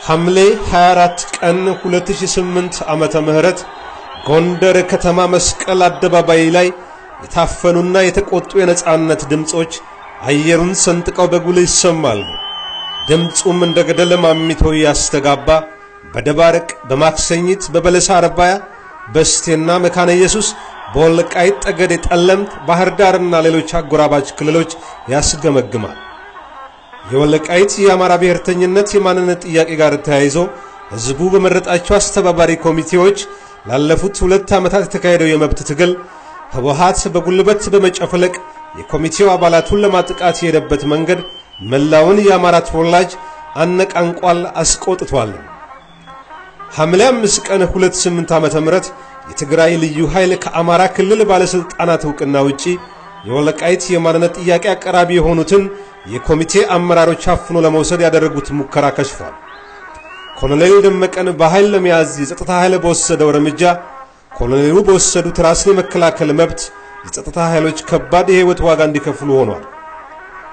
ሐምሌ 24 ቀን 2008 ዓመተ ምህረት ጎንደር ከተማ መስቀል አደባባይ ላይ የታፈኑና የተቆጡ የነጻነት ድምጾች አየሩን ሰንጥቀው በጉልህ ይሰማሉ። ድምጹም እንደ ገደል ማሚቶ ያስተጋባ በደባርቅ በማክሰኝት በበለሳ አርባያ በስቴና መካነ ኢየሱስ በወልቃይት ጠገዴ ጠለምት ባህር ዳርና ሌሎች አጎራባች ክልሎች ያስገመግማል። የወልቃይት የአማራ ብሔርተኝነት የማንነት ጥያቄ ጋር ተያይዞ ህዝቡ በመረጣቸው አስተባባሪ ኮሚቴዎች ላለፉት 2 ዓመታት የተካሄደው የመብት ትግል ህወሓት በጉልበት በመጨፍለቅ የኮሚቴው አባላቱን ለማጥቃት የሄደበት መንገድ መላውን የአማራ ተወላጅ አነቃንቋል፣ አስቆጥቷል። ሐምሌ 5 ቀን 28 ዓመተ ምህረት የትግራይ ልዩ ኃይል ከአማራ ክልል ባለስልጣናት ዕውቅና ውጪ የወልቃይት የማንነት ጥያቄ አቀራቢ የሆኑትን የኮሚቴ አመራሮች አፍኖ ለመውሰድ ያደረጉት ሙከራ ከሽፏል። ኮሎኔል ደመቀን በኃይል ለመያዝ የጸጥታ ኃይል በወሰደው እርምጃ ኮሎኔሉ በወሰዱት ራስን የመከላከል መብት የጸጥታ ኃይሎች ከባድ የህይወት ዋጋ እንዲከፍሉ ሆኗል።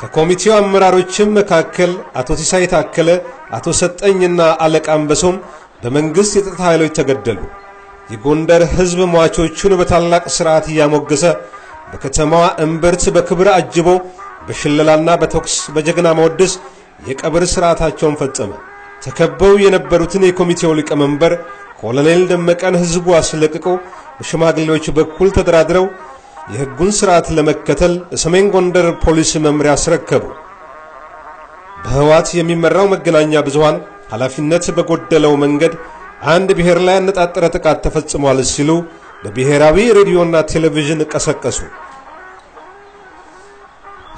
ከኮሚቴው አመራሮችም መካከል አቶ ሲሳይ ታከለ፣ አቶ ሰጠኝና አለቃ አንበሶም በመንግስት የጸጥታ ኃይሎች ተገደሉ። የጎንደር ህዝብ ሟቾቹን በታላቅ ሥርዓት ያሞገሰ በከተማዋ እምብርት በክብር አጅቦ በሽለላና በተኩስ በጀግና መወደስ የቀብር ሥርዓታቸውን ፈጸመ። ተከበው የነበሩትን የኮሚቴው ሊቀመንበር ኮሎኔል ደመቀን ህዝቡ አስለቅቆ በሽማግሌዎች በኩል ተደራድረው የህጉን ሥርዓት ለመከተል ለሰሜን ጎንደር ፖሊስ መምሪያ አስረከቡ። በህወሓት የሚመራው መገናኛ ብዙሃን ኃላፊነት በጎደለው መንገድ አንድ ብሔር ላይ ያነጣጠረ ጥቃት ተፈጽሟል ሲሉ በብሔራዊ ሬዲዮና ቴሌቪዥን ቀሰቀሱ።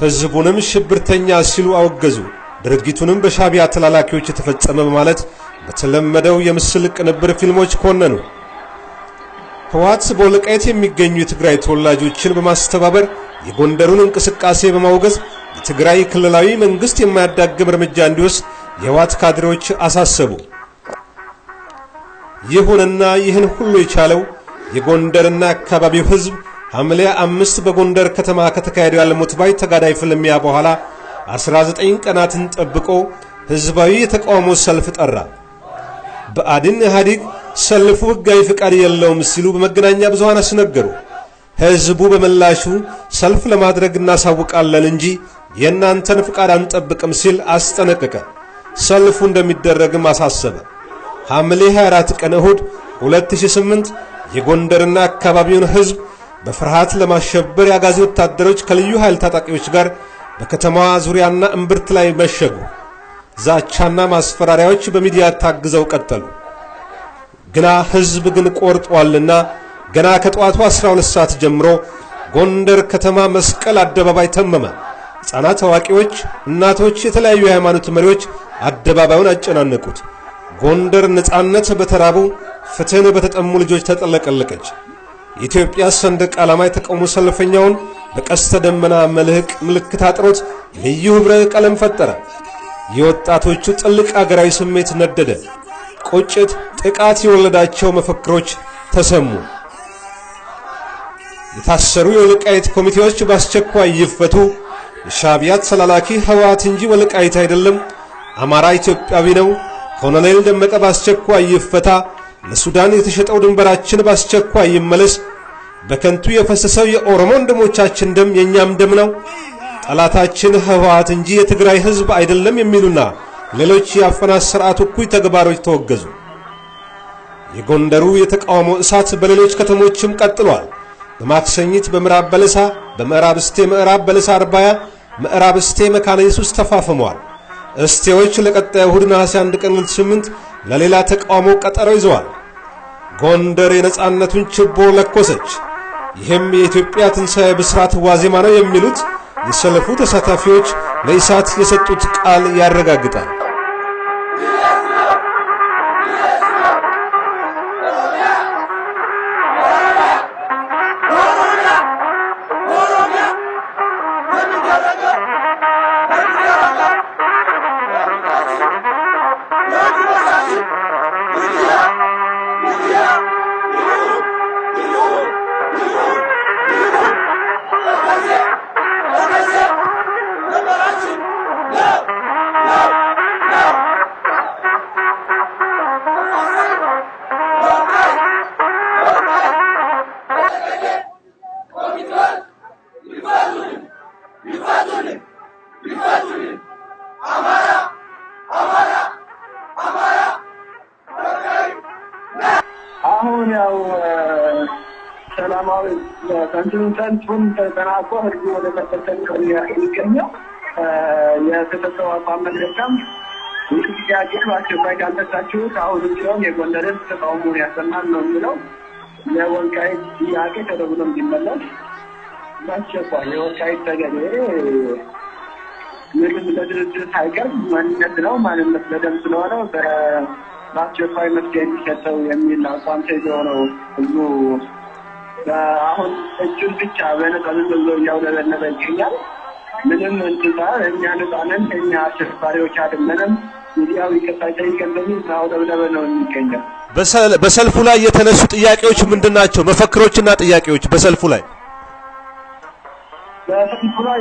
ህዝቡንም ሽብርተኛ ሲሉ አወገዙ። ድርጊቱንም በሻቢያ ተላላኪዎች የተፈጸመ በማለት በተለመደው የምስል ቅንብር ፊልሞች ኮነኑ። ህወሓት በወልቃይት የሚገኙ የትግራይ ተወላጆችን በማስተባበር የጎንደሩን እንቅስቃሴ በማውገዝ የትግራይ ክልላዊ መንግስት የማያዳግም እርምጃ እንዲወስድ የህወሓት ካድሬዎች አሳሰቡ። ይሁንና ይህን ሁሉ የቻለው የጎንደርና አካባቢው ህዝብ ሐምሌ 5 በጎንደር ከተማ ከተካሄደው ያለሞት ባይ ተጋዳይ ፍልሚያ በኋላ 19 ቀናትን ጠብቆ ህዝባዊ የተቃውሞ ሰልፍ ጠራ። በአድን ኢህአዴግ ሰልፉ ህጋዊ ፍቃድ የለውም ሲሉ በመገናኛ ብዙሃን አስነገሩ። ህዝቡ በመላሹ ሰልፍ ለማድረግ እናሳውቃለን እንጂ የእናንተን ፍቃድ አንጠብቅም ሲል አስጠነቀቀ። ሰልፉ እንደሚደረግም አሳሰበ። ሐምሌ 24 ቀን እሁድ 2008 የጎንደርና አካባቢውን ህዝብ በፍርሃት ለማሸበር ያጋዚ ወታደሮች ከልዩ ኃይል ታጣቂዎች ጋር በከተማዋ ዙሪያና እምብርት ላይ መሸጉ። ዛቻና ማስፈራሪያዎች በሚዲያ ታግዘው ቀጠሉ። ግና ህዝብ ግን ቆርጧልና ገና ከጧቱ 12 ሰዓት ጀምሮ ጎንደር ከተማ መስቀል አደባባይ ተመመ። ሕፃናት፣ አዋቂዎች፣ እናቶች፣ የተለያዩ የሃይማኖት መሪዎች አደባባዩን አጨናነቁት። ጎንደር ነጻነት በተራቡ ፍትህን በተጠሙ ልጆች ተጠለቀለቀች። የኢትዮጵያ ሰንደቅ ዓላማ የተቃውሞ ሰልፈኛውን በቀስተ ደመና መልህቅ ምልክት አጥሮት ልዩ ህብረ ቀለም ፈጠረ። የወጣቶቹ ጥልቅ አገራዊ ስሜት ነደደ። ቁጭት፣ ጥቃት የወለዳቸው መፈክሮች ተሰሙ። የታሰሩ የወልቃይት ኮሚቴዎች በአስቸኳይ ይፈቱ፣ የሻቢያ ተላላኪ ህወሓት እንጂ ወልቃይት አይደለም፣ አማራ ኢትዮጵያዊ ነው፣ ኮሎኔል ደመቀ በአስቸኳይ ይፈታ፣ ለሱዳን የተሸጠው ድንበራችን በአስቸኳይ ይመለስ፣ በከንቱ የፈሰሰው የኦሮሞ ወንድሞቻችን ደም የኛም ደም ነው፣ ጠላታችን ህወሓት እንጂ የትግራይ ህዝብ አይደለም የሚሉና ሌሎች የአፈና ሥርዓቱ እኩይ ተግባሮች ተወገዙ። የጎንደሩ የተቃውሞ እሳት በሌሎች ከተሞችም ቀጥሏል። በማክሰኝት፣ በምዕራብ በለሳ፣ በምዕራብ እስቴ፣ ምዕራብ በለሳ አርባያ፣ ምዕራብ እስቴ መካነ ኢየሱስ ተፋፍመዋል። እስቴዎች ለቀጣዩ እሁድ ነሐሴ 1 ቀን 2008 ለሌላ ተቃውሞ ቀጠሮ ይዘዋል። ጎንደር የነጻነቱን ችቦ ለኮሰች። ይህም የኢትዮጵያ ትንሣኤ ብስራት ዋዜማ ነው የሚሉት የሰልፉ ተሳታፊዎች ለኢሳት የሰጡት ቃል ያረጋግጣል። አሁን ያው ሰላማዊ ሰልፉን ተጠናቆ ህዝቡ ወደ መሰብሰብ የሚገኘው የተሰጠው አቋም መግለጫም ጥያቄ በአስቸኳይ ካልተሳችሁት አሁን ቢሆን የጎንደርን ተቃውሞውን ያሰማል ነው የሚለው። የወልቃይት ጥያቄ ተደብሎ እንዲመለስ በአስቸኳይ የወልቃይት ጠገዴ ምንም ለድርድር ሳይቀርብ ማንነት ነው ማንነት በደም ስለሆነ በአስቸኳይ መፍትሄ እንዲሰጠው የሚል አቋም ተይዞ ነው ህዝቡ አሁን እጁን ብቻ በነፃነት ብሎ እያውለበለበ ይገኛል። ምንም እንትና እኛ ነፃነን እኛ አሸባሪዎች አይደለንም ሚዲያው ይከታይ ይከንደኝ አውለብለበ ነው የሚገኘው። በሰልፉ ላይ የተነሱ ጥያቄዎች ምንድናቸው? መፈክሮችና ጥያቄዎች በሰልፉ ላይ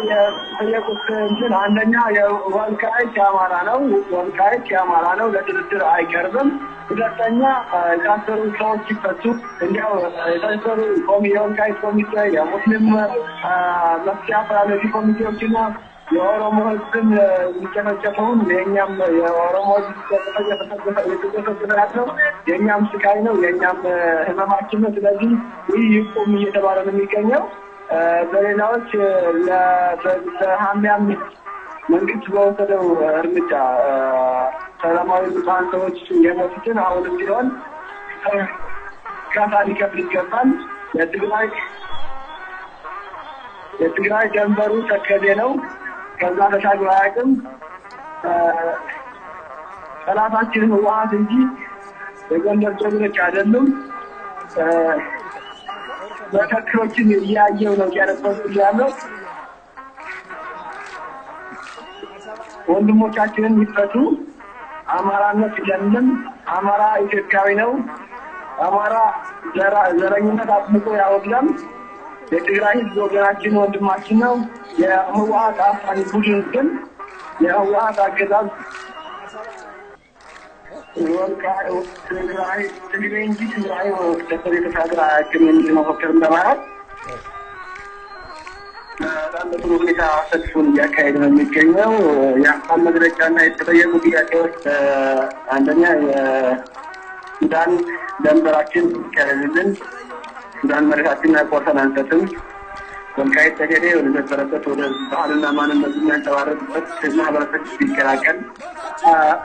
የጠየቁት እንትን አንደኛ የወልቃይት የአማራ ነው፣ ወልቃይት የአማራ ነው ለድርድር አይቀርብም። ሁለተኛ የታሰሩ ሰዎች ይፈቱ። እንዲያው የታሰሩ የወልቃይት ኮሚቴ የሙስሊም መፍትሄ አፈላላጊ ኮሚቴዎችና የኦሮሞ ህዝብን የሚጨፈጨፈውን የእኛም የኦሮሞ ህዝብ የተጨፈጨፈው የእኛም ስቃይ ነው፣ የእኛም ህመማችን ነው። ስለዚህ ይህ ይቁም እየተባለ ነው የሚገኘው። በሌላዎች ለሐምሌ መንግስት በወሰደው እርምጃ ሰላማዊ ሰዎች የሞቱትን አሁንም ቢሆን ካሳ ሊከፍል ይገባል። የትግራይ ደንበሩ ተከዜ ነው፣ ከዛ ተሻግሮ አያውቅም። ጠላታችን ህወሓት እንጂ የጎንደር ጀግኖች አይደሉም። መፈክሮችን እያየው ነው ያነበብኩ ያለው። ወንድሞቻችንን ይፈቱ። አማራነት የለም። አማራ ኢትዮጵያዊ ነው። አማራ ዘረኝነት አጥብቆ ያወግዛል። የትግራይ ህዝብ ወገናችን ወንድማችን ነው። የህወሓት አፋኝ ቡድን ግን የህወሓት አገዛዝ ትግራይ እንጂ ትግራይ ወደ ተሻግራ አያውቅም የሚል መፈክር እንደማለት በጣም ሁኔታ ሰልፉን እያካሄደ ነው የሚገኘው። የአቋም መግለጫና የተጠየቁ ጥያቄዎች አንደኛ የሱዳን ደንበራችን ከልልን ሱዳን መሬታችንን አቆርጠን አንሰጥም፣ ወልቃይት ጠገዴ ወደ ነበረበት ወደ ባህልና ማንነቱ የሚያንጸባርቅበት ማህበረሰብ ሲቀላቀል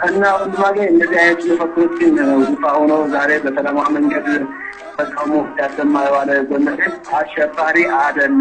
እና ወንድማገ እንደዚህ አይነት መፈክሮችን ይፋ ሆነው ዛሬ በሰላማዊ መንገድ ተቃውሞ ያሰማ የዋለ ጎንደር አሸባሪ አይደለም።